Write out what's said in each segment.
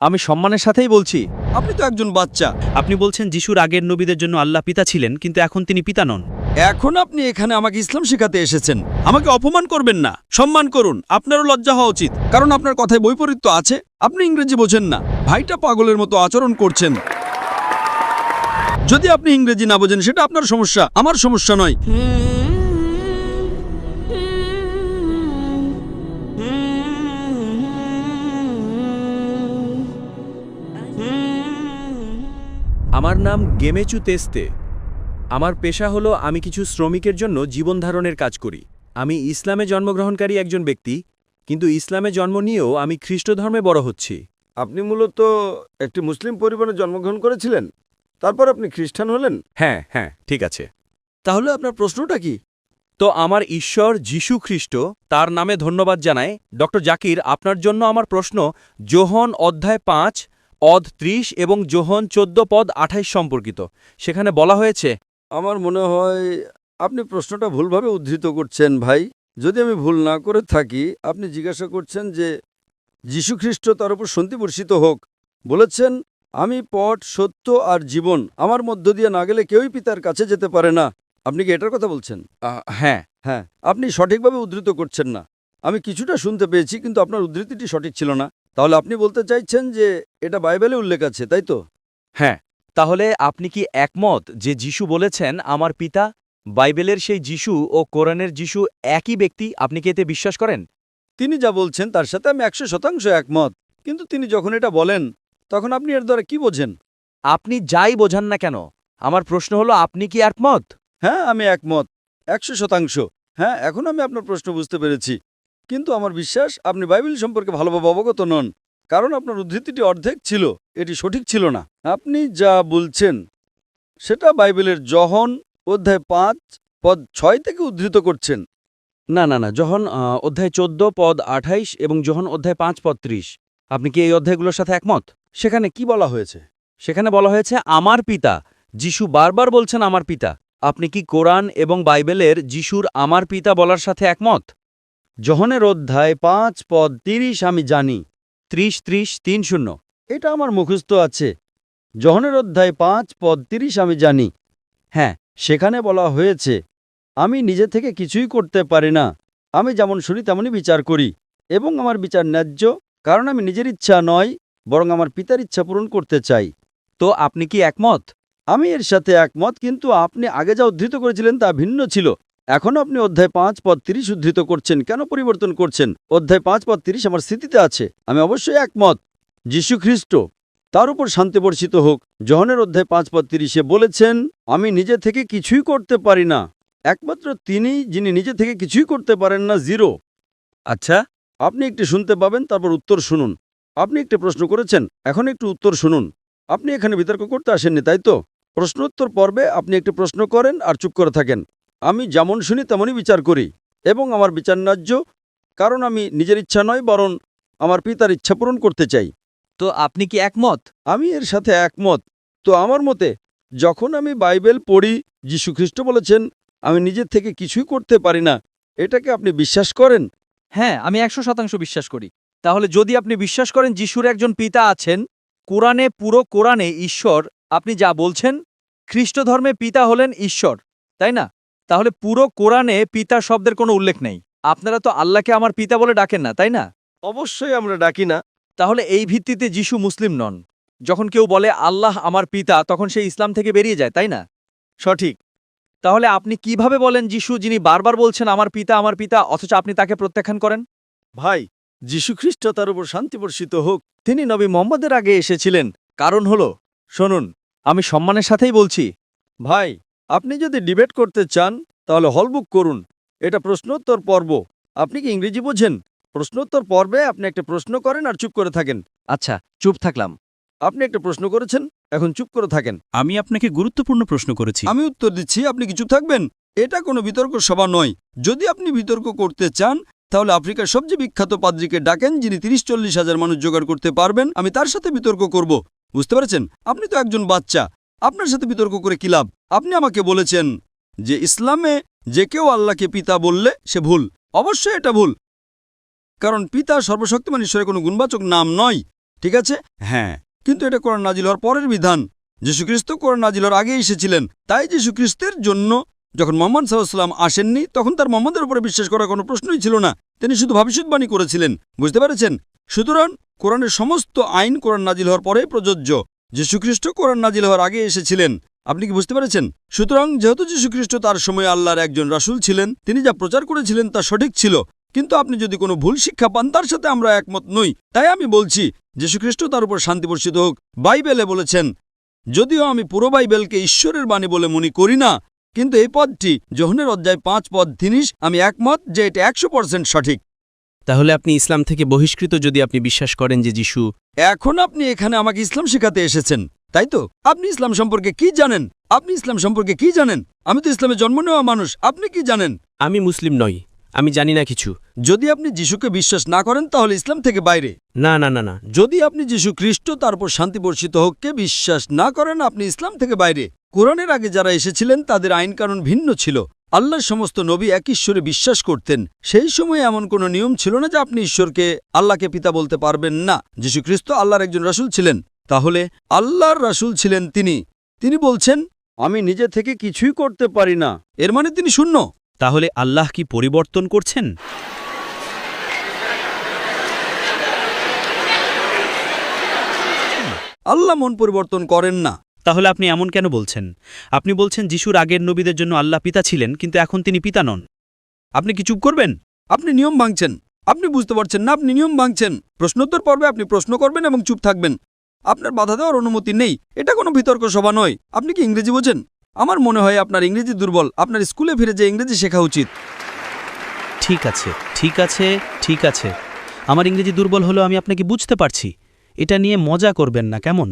আমি সম্মানের সাথেই বলছি। আপনি তো একজন বাচ্চা। আপনি বলছেন যিশুর আগের নবীদের জন্য আল্লাহ পিতা ছিলেন, কিন্তু এখন তিনি পিতা নন। এখন আপনি এখানে আমাকে ইসলাম শেখাতে এসেছেন। আমাকে অপমান করবেন না, সম্মান করুন। আপনারও লজ্জা হওয়া উচিত, কারণ আপনার কথায় বৈপরীত্য আছে। আপনি ইংরেজি বোঝেন না, ভাইটা পাগলের মতো আচরণ করছেন। যদি আপনি ইংরেজি না বোঝেন সেটা আপনার সমস্যা, আমার সমস্যা নয়। আমার নাম গেমেচু তেস্তে। আমার পেশা হলো আমি কিছু শ্রমিকের জন্য জীবন ধারণের কাজ করি। আমি ইসলামে জন্মগ্রহণকারী একজন ব্যক্তি, কিন্তু ইসলামে জন্ম নিয়েও আমি খ্রিস্ট ধর্মে বড় হচ্ছি। আপনি মূলত একটি মুসলিম পরিবারে জন্মগ্রহণ করেছিলেন, তারপর আপনি খ্রিস্টান হলেন? হ্যাঁ হ্যাঁ, ঠিক আছে। তাহলে আপনার প্রশ্নটা কি? তো আমার ঈশ্বর যীশু খ্রিস্ট, তার নামে ধন্যবাদ জানায়। ডক্টর জাকির, আপনার জন্য আমার প্রশ্ন যোহন অধ্যায় 5 অধ্যায় 30 এবং যোহন 14 পদ 28 সম্পর্কিত। সেখানে বলা হয়েছে, আমার মনে হয় আপনি প্রশ্নটা ভুলভাবে উদ্ধৃত করছেন ভাই। যদি আমি ভুল না করে থাকি, আপনি জিজ্ঞাসা করছেন যে যীশুখ্রিস্ট তার উপর শান্তি বর্ষিত হোক বলেছেন, আমি পথ, সত্য আর জীবন, আমার মধ্য দিয়ে না গেলে কেউই পিতার কাছে যেতে পারে না। আপনি কি এটার কথা বলছেন? হ্যাঁ। হ্যাঁ, আপনি সঠিকভাবে উদ্ধৃত করছেন না। আমি কিছুটা শুনতে পেয়েছি, কিন্তু আপনার উদ্ধৃতিটি সঠিক ছিল না। তাহলে আপনি বলতে চাইছেন যে এটা বাইবেলে উল্লেখ আছে, তাই তো? হ্যাঁ, তাহলে আপনি কি একমত যে যিশু বলেছেন আমার পিতা? বাইবেলের সেই যিশু ও কোরআনের যিশু একই ব্যক্তি? আপনি কি এতে বিশ্বাস করেন? তিনি যা বলছেন তার সাথে আমি 100% একমত, কিন্তু তিনি যখন এটা বলেন তখন আপনি এর দ্বারা কি বোঝেন? আপনি যাই বোঝান না কেন, আমার প্রশ্ন হলো আপনি কি একমত? হ্যাঁ, আমি একমত 100%। হ্যাঁ, এখন আমি আপনার প্রশ্ন বুঝতে পেরেছি, কিন্তু আমার বিশ্বাস আপনি বাইবেল সম্পর্কে ভালোভাবে অবগত নন, কারণ আপনার উদ্ধৃতিটি অর্ধেক ছিল, এটি সঠিক ছিল না। আপনি যা বলছেন সেটা বাইবেলের যোহন অধ্যায় 5 পদ 6 থেকে উদ্ধৃত করছেন। না না না, যোহন অধ্যায় 14 পদ 28 এবং যোহন অধ্যায় 5 পদ 30। আপনি কি এই অধ্যায়গুলোর সাথে একমত? সেখানে কি বলা হয়েছে? সেখানে বলা হয়েছে আমার পিতা। যিশু বারবার বলছেন আমার পিতা। আপনি কি কোরআন এবং বাইবেলের যিশুর আমার পিতা বলার সাথে একমত? যোহনের অধ্যায় 5 পদ 30 আমি জানি। 30-30-30। এটা আমার মুখস্থ আছে। যোহনের অধ্যায় 5 পদ 30 আমি জানি। হ্যাঁ, সেখানে বলা হয়েছে, আমি নিজে থেকে কিছুই করতে পারি না, আমি যেমন শুনি তেমনই বিচার করি, এবং আমার বিচার ন্যায্য, কারণ আমি নিজের ইচ্ছা নয়, বরং আমার পিতার ইচ্ছা পূরণ করতে চাই। তো আপনি কি একমত? আমি এর সাথে একমত, কিন্তু আপনি আগে যা উদ্ধৃত করেছিলেন তা ভিন্ন ছিল। এখনও আপনি অধ্যায় 5 পদ 30 উদ্ধৃত করছেন। কেন পরিবর্তন করছেন? অধ্যায় 5 পদ 30 আমার স্মৃতিতে আছে। আমি অবশ্যই একমত। যীশু খ্রিস্ট তার উপর শান্তি বর্ষিত হোক, যোহনের অধ্যায় 5 পদ 30 বলেছেন, আমি নিজে থেকে কিছুই করতে পারি না। একমাত্র তিনি যিনি নিজে থেকে কিছুই করতে পারেন না, জিরো। আচ্ছা, আপনি একটু শুনতে পাবেন, তারপর উত্তর শুনুন। আপনি একটি প্রশ্ন করেছেন, এখন একটু উত্তর শুনুন। আপনি এখানে বিতর্ক করতে আসেননি, তাই তো? প্রশ্নোত্তর পর্বে আপনি একটি প্রশ্ন করেন আর চুপ করে থাকেন। আমি যেমন শুনি তেমনই বিচার করি, এবং আমার বিচার ন্যায্য, কারণ আমি নিজের ইচ্ছা নয়, বরং আমার পিতার ইচ্ছা পূরণ করতে চাই। তো আপনি কি একমত? আমি এর সাথে একমত। তো আমার মতে, যখন আমি বাইবেল পড়ি, যীশু খ্রিস্ট বলেছেন, আমি নিজের থেকে কিছুই করতে পারি না। এটাকে আপনি বিশ্বাস করেন? হ্যাঁ, আমি 100% বিশ্বাস করি। তাহলে যদি আপনি বিশ্বাস করেন যিশুর একজন পিতা আছেন, কোরআনে, পুরো কোরআনে ঈশ্বর, আপনি যা বলছেন খ্রিস্ট ধর্মে পিতা হলেন ঈশ্বর, তাই না? তাহলে পুরো কোরআনে পিতা শব্দের কোনো উল্লেখ নেই। আপনারা তো আল্লাহকে আমার পিতা বলে ডাকেন না, তাই না? অবশ্যই আমরা ডাকি না। তাহলে এই ভিত্তিতে যিশু মুসলিম নন। যখন কেউ বলে আল্লাহ আমার পিতা, তখন সে ইসলাম থেকে বেরিয়ে যায়, তাই না? সঠিক। তাহলে আপনি কিভাবে বলেন যিশু, যিনি বারবার বলছেন আমার পিতা, অথচ আপনি তাকে প্রত্যাখ্যান করেন? ভাই, যীশু খ্রিস্ট তার উপর শান্তি বর্ষিত হোক, তিনি নবী মোহাম্মদের আগে এসেছিলেন। কারণ হলো, শুনুন, আমি সম্মানের সাথেই বলছি। ভাই, আপনি যদি ডিবেট করতে চান তাহলে হল বুক করুন। এটা প্রশ্নোত্তর পর্ব। আপনি কি ইংরেজি বোঝেন? প্রশ্নোত্তর পর্বে আপনি একটা প্রশ্ন করেন আর চুপ করে থাকেন। আচ্ছা, চুপ থাকলাম। আপনি একটা প্রশ্ন করেছেন, এখন চুপ করে থাকেন। আমি আপনাকে গুরুত্বপূর্ণ প্রশ্ন করেছি। আমি উত্তর দিচ্ছি, আপনি কি চুপ থাকবেন? এটা কোনো বিতর্ক সভা নয়। যদি আপনি বিতর্ক করতে চান তাহলে আফ্রিকার সবচেয়ে বিখ্যাত পাদ্রীকে ডাকেন, যিনি 30-40 হাজার মানুষ জোগাড় করতে পারবেন। আমি তার সাথে বিতর্ক করব। বুঝতে পেরেছেন? আপনি তো একজন বাচ্চা, আপনার সাথে বিতর্ক করে কি লাভ? আপনি আমাকে বলেছেন যে ইসলামে যে কেউ আল্লাহকে পিতা বললে সে ভুল। অবশ্যই এটা ভুল, কারণ পিতা সর্বশক্তিমান ঈশ্বরের কোনো গুণবাচক নাম নয়। ঠিক আছে? হ্যাঁ, কিন্তু এটা কোরআন নাজিল হওয়ার পরের বিধান। যীশুখ্রিস্ট কোরআন নাজিল হওয়ার আগে এসেছিলেন, তাই যীশুখ্রিস্টের জন্য যখন মোহাম্মদ সাল্লাল্লাহু আলাইহি ওয়াসাল্লাম আসেননি তখন তার মোহাম্মদের উপরে বিশ্বাস করার কোনো প্রশ্নই ছিল না। তিনি শুধু ভবিষ্যদ্বাণী করেছিলেন। বুঝতে পেরেছেন? সুতরাং কোরআনের সমস্ত আইন কোরআন নাজিল হওয়ার পরে প্রযোজ্য। যীশুখ্রিস্ট কোরআন নাজিল হওয়ার আগে এসেছিলেন। আপনি কি বুঝতে পেরেছেন? সুতরাং যেহেতু যীশুখ্রিস্ট তার সময় আল্লাহর একজন রাসূল ছিলেন, তিনি যা প্রচার করেছিলেন তা সঠিক ছিল। কিন্তু আপনি যদি কোনো ভুল শিক্ষা পান তার সাথে আমরা একমত নই। তাই আমি বলছি যীশুখ্রিস্ট তার উপর শান্তি বর্ষিত হোক বাইবেলে বলেছেন, যদিও আমি পুরো বাইবেলকে ঈশ্বরের বাণী বলে মনে করি না, কিন্তু এই পদটি যোহনের অধ্যায় 5 পদ 30 আমি একমত যে এটা 100% সঠিক। তাহলে আপনি ইসলাম থেকে বহিষ্কৃত যদি আপনি বিশ্বাস করেন যে যিশু। এখন আপনি এখানে আমাকে ইসলাম শেখাতে এসেছেন, তাই তো? আপনি ইসলাম সম্পর্কে কি জানেন? আপনি ইসলাম সম্পর্কে কি জানেন? আমি তো ইসলামে জন্ম নেওয়া মানুষ। আপনি কি জানেন? আমি মুসলিম নই, আমি জানি না কিছু। যদি আপনি যিশুকে বিশ্বাস না করেন তাহলে ইসলাম থেকে বাইরে। না না না না, যদি আপনি যীশু খ্রিস্ট তারপর শান্তি বর্ষিত হোককে বিশ্বাস না করেন আপনি ইসলাম থেকে বাইরে। কোরআনের আগে যারা এসেছিলেন তাদের আইনকানুন ভিন্ন ছিল। আল্লাহর সমস্ত নবী এক ঈশ্বরে বিশ্বাস করতেন। সেই সময় এমন কোনো নিয়ম ছিল না যে আপনি ঈশ্বরকে আল্লাহকে পিতা বলতে পারবেন না। যীশু খ্রিস্ট আল্লাহর একজন রাসূল ছিলেন। তাহলে আল্লাহর রাসূল ছিলেন তিনি বলছেন, আমি নিজে থেকে কিছুই করতে পারি না। এর মানে তিনি শূন্য। তাহলে আল্লাহ কি পরিবর্তন করছেন? আল্লাহ মন পরিবর্তন করেন না। তাহলে আপনি এমন কেন বলছেন? আপনি বলছেন যিশুর আগের নবীদের জন্য আল্লাহ পিতা ছিলেন, কিন্তু এখন তিনি পিতা নন। আপনি কি চুপ করবেন? আপনি নিয়ম ভাঙছেন। আপনি বুঝতে পারছেন না, আপনি নিয়ম ভাঙছেন। প্রশ্নোত্তর পর্বে আপনি প্রশ্ন করবেন এবং চুপ থাকবেন। আপনার বাধা দেওয়ার অনুমতি নেই। এটা কোনো বিতর্ক সভা নয়। আপনি কি ইংরেজি বোঝেন? আমার মনে হয় আপনার ইংরেজি দুর্বল। আপনার স্কুলে ফিরে যে ইংরেজি শেখা উচিত। ঠিক আছে, ঠিক আছে, ঠিক আছে। আমার ইংরেজি দুর্বল হলো আমি আপনাকে বুঝতে পারছি। এটা নিয়ে মজা করবেন না, কেমন?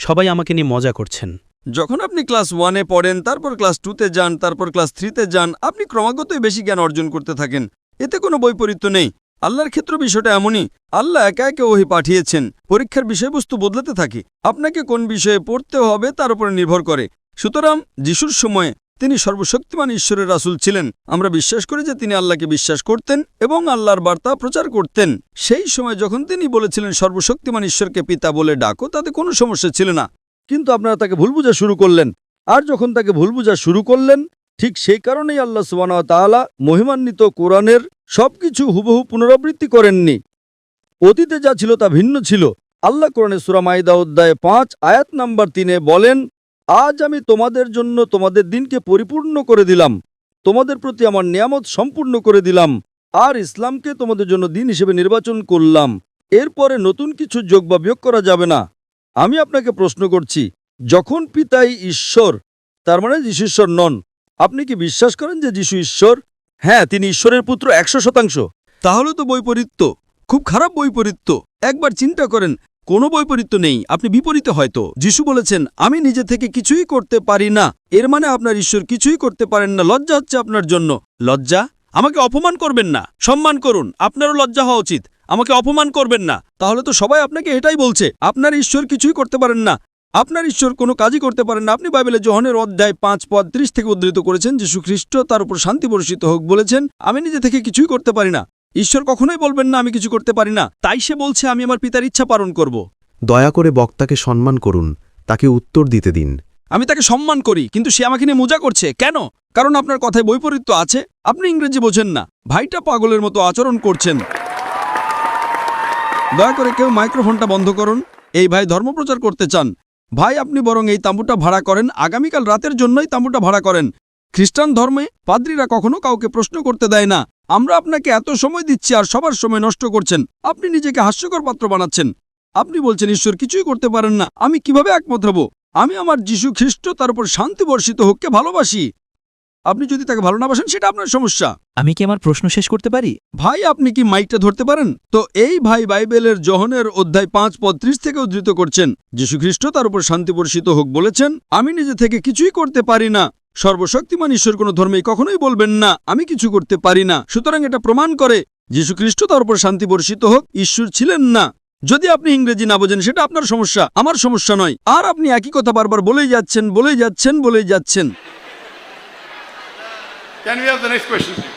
সবাই আমাকে নিয়ে মজা করছেন। যখন আপনি ক্লাস 1-এ পড়েন, তারপর ক্লাস 2-তে যান, তারপর ক্লাস 3-তে যান, আপনি ক্রমাগতই বেশি জ্ঞান অর্জন করতে থাকেন। এতে কোনো বৈপরীত্য নেই। আল্লাহর ক্ষেত্র বিষয়টা এমনই। আল্লাহ একা একে ওহী পাঠিয়েছেন। পরীক্ষার বিষয়বস্তু বদলাতে থাকে। আপনাকে কোন বিষয়ে পড়তে হবে তার উপরে নির্ভর করে। সুতরাং যিশুর সময়ে তিনি সর্বশক্তিমান ঈশ্বরের রাসূল ছিলেন। আমরা বিশ্বাস করি যে তিনি আল্লাহকে বিশ্বাস করতেন এবং আল্লাহর বার্তা প্রচার করতেন। সেই সময় যখন তিনি বলেছিলেন সর্বশক্তিমান ঈশ্বরকে পিতা বলে ডাকো, তাতে কোনো সমস্যা ছিল না। কিন্তু আপনারা তাকে ভুল বোঝা শুরু করলেন। আর যখন তাকে ভুল বোঝা শুরু করলেন, ঠিক সেই কারণেই আল্লাহ সুবহানাহু ওয়া তাআলা মহিমান্বিত কোরআনের সবকিছু হুবহু পুনরাবৃত্তি করেননি। অতীতে যা ছিল তা ভিন্ন ছিল। আল্লাহ কোরআনে সূরা মাইদা অধ্যায় 5 আয়াত নাম্বার 3-এ বলেন, আজ আমি তোমাদের জন্য তোমাদের দিনকে পরিপূর্ণ করে দিলাম, তোমাদের প্রতি আমার নিয়ামত সম্পূর্ণ করে দিলাম, আর ইসলামকে তোমাদের জন্য দিন হিসেবে নির্বাচন করলাম। এরপরে নতুন কিছু যোগ বা বিয়োগ করা যাবে না। আমি আপনাকে প্রশ্ন করছি, যখন পিতাই ঈশ্বর, তার মানে যিশু ঈশ্বর নন, আপনি কি বিশ্বাস করেন যে যিশু ঈশ্বর? হ্যাঁ, তিনি ঈশ্বরের পুত্র 100%। তাহলে তো বৈপরীত্য, খুব খারাপ বৈপরীত্য। একবার চিন্তা করেন, কোনো বৈপরীত্য নেই। আপনি বিপরীতে হয়তো। যিশু বলেছেন, আমি নিজে থেকে কিছুই করতে পারি না। এর মানে আপনার ঈশ্বর কিছুই করতে পারেন না। লজ্জা হচ্ছে আপনার জন্য। লজ্জা? আমাকে অপমান করবেন না, সম্মান করুন। আপনারও লজ্জা হওয়া উচিত। আমাকে অপমান করবেন না। তাহলে তো সবাই আপনাকে এটাই বলছে, আপনার ঈশ্বর কিছুই করতে পারেন না, আপনার ঈশ্বর কোনো কাজই করতে পারেন না। আপনি বাইবেলে যোহনের অধ্যায় 5 পদ 30 থেকে উদ্ধৃত করেছেন, যীশু খ্রিস্ট তার উপর শান্তি বর্ষিত হোক বলেছেন, আমি নিজে থেকে কিছুই করতে পারি না। ঈশ্বর কখনোই বলবেন না আমি কিছু করতে পারি না। তাই সে বলছে আমি আমার পিতার ইচ্ছা পালন করব। দয়া করে বক্তাকে সম্মান করুন, তাকে উত্তর দিতে দিন। আমি তাকে সম্মান করি, কিন্তু সে আমাকে নিয়ে মজা করছে। কেন? কারণ আপনার কথায় বৈপরীত্য আছে। আপনি ইংরেজি বোঝেন না। ভাইটা পাগলের মতো আচরণ করছেন। দয়া করে কেউ মাইক্রোফোনটা বন্ধ করুন। এই ভাই ধর্মপ্রচার করতে চান। ভাই, আপনি বরং এই তাঁবুটা ভাড়া করেন। আগামীকাল রাতের জন্যই তাঁবুটা ভাড়া করেন। খ্রিস্টান ধর্মে পাদ্রীরা কখনো কাউকে প্রশ্ন করতে দেয় না। আমরা আপনাকে এত সময় দিচ্ছি আর সবার সময় নষ্ট করছেন। আপনি নিজেকে হাস্যকর পাত্র বানাচ্ছেন। আপনি বলছেন ঈশ্বর কিছুই করতে পারেন না। আমি কিভাবে একমত হব? আমি আমার যিশু খ্রিস্ট তার উপর শান্তি বর্ষিত হোককে ভালোবাসি। আপনি যদি তাকে ভালো না বাসেন সেটা আপনার সমস্যা। আমি কি আমার প্রশ্ন শেষ করতে পারি? ভাই, আপনি কি মাইকটা ধরতে পারেন? তো এই ভাই বাইবেলের যোহনের অধ্যায় 5 পদ 30 থেকে উদ্ধৃত করছেন, যীশু খ্রিস্ট তার উপর শান্তি বর্ষিত হোক বলেছেন, আমি নিজে থেকে কিছুই করতে পারি না। সর্বশক্তিমান ঈশ্বর কোনো ধর্মেই কখনোই বলবেন না আমি কিছু করতে পারি না। সুতরাং এটা প্রমাণ করে যীশু খ্রিস্ট তার উপর শান্তি বর্ষিত হোক ঈশ্বর ছিলেন না। যদি আপনি ইংরেজি না বোঝেন সেটা আপনার সমস্যা, আমার সমস্যা নয়। আর আপনি একই কথা বারবার বলেই যাচ্ছেন। Can we have the next question, please?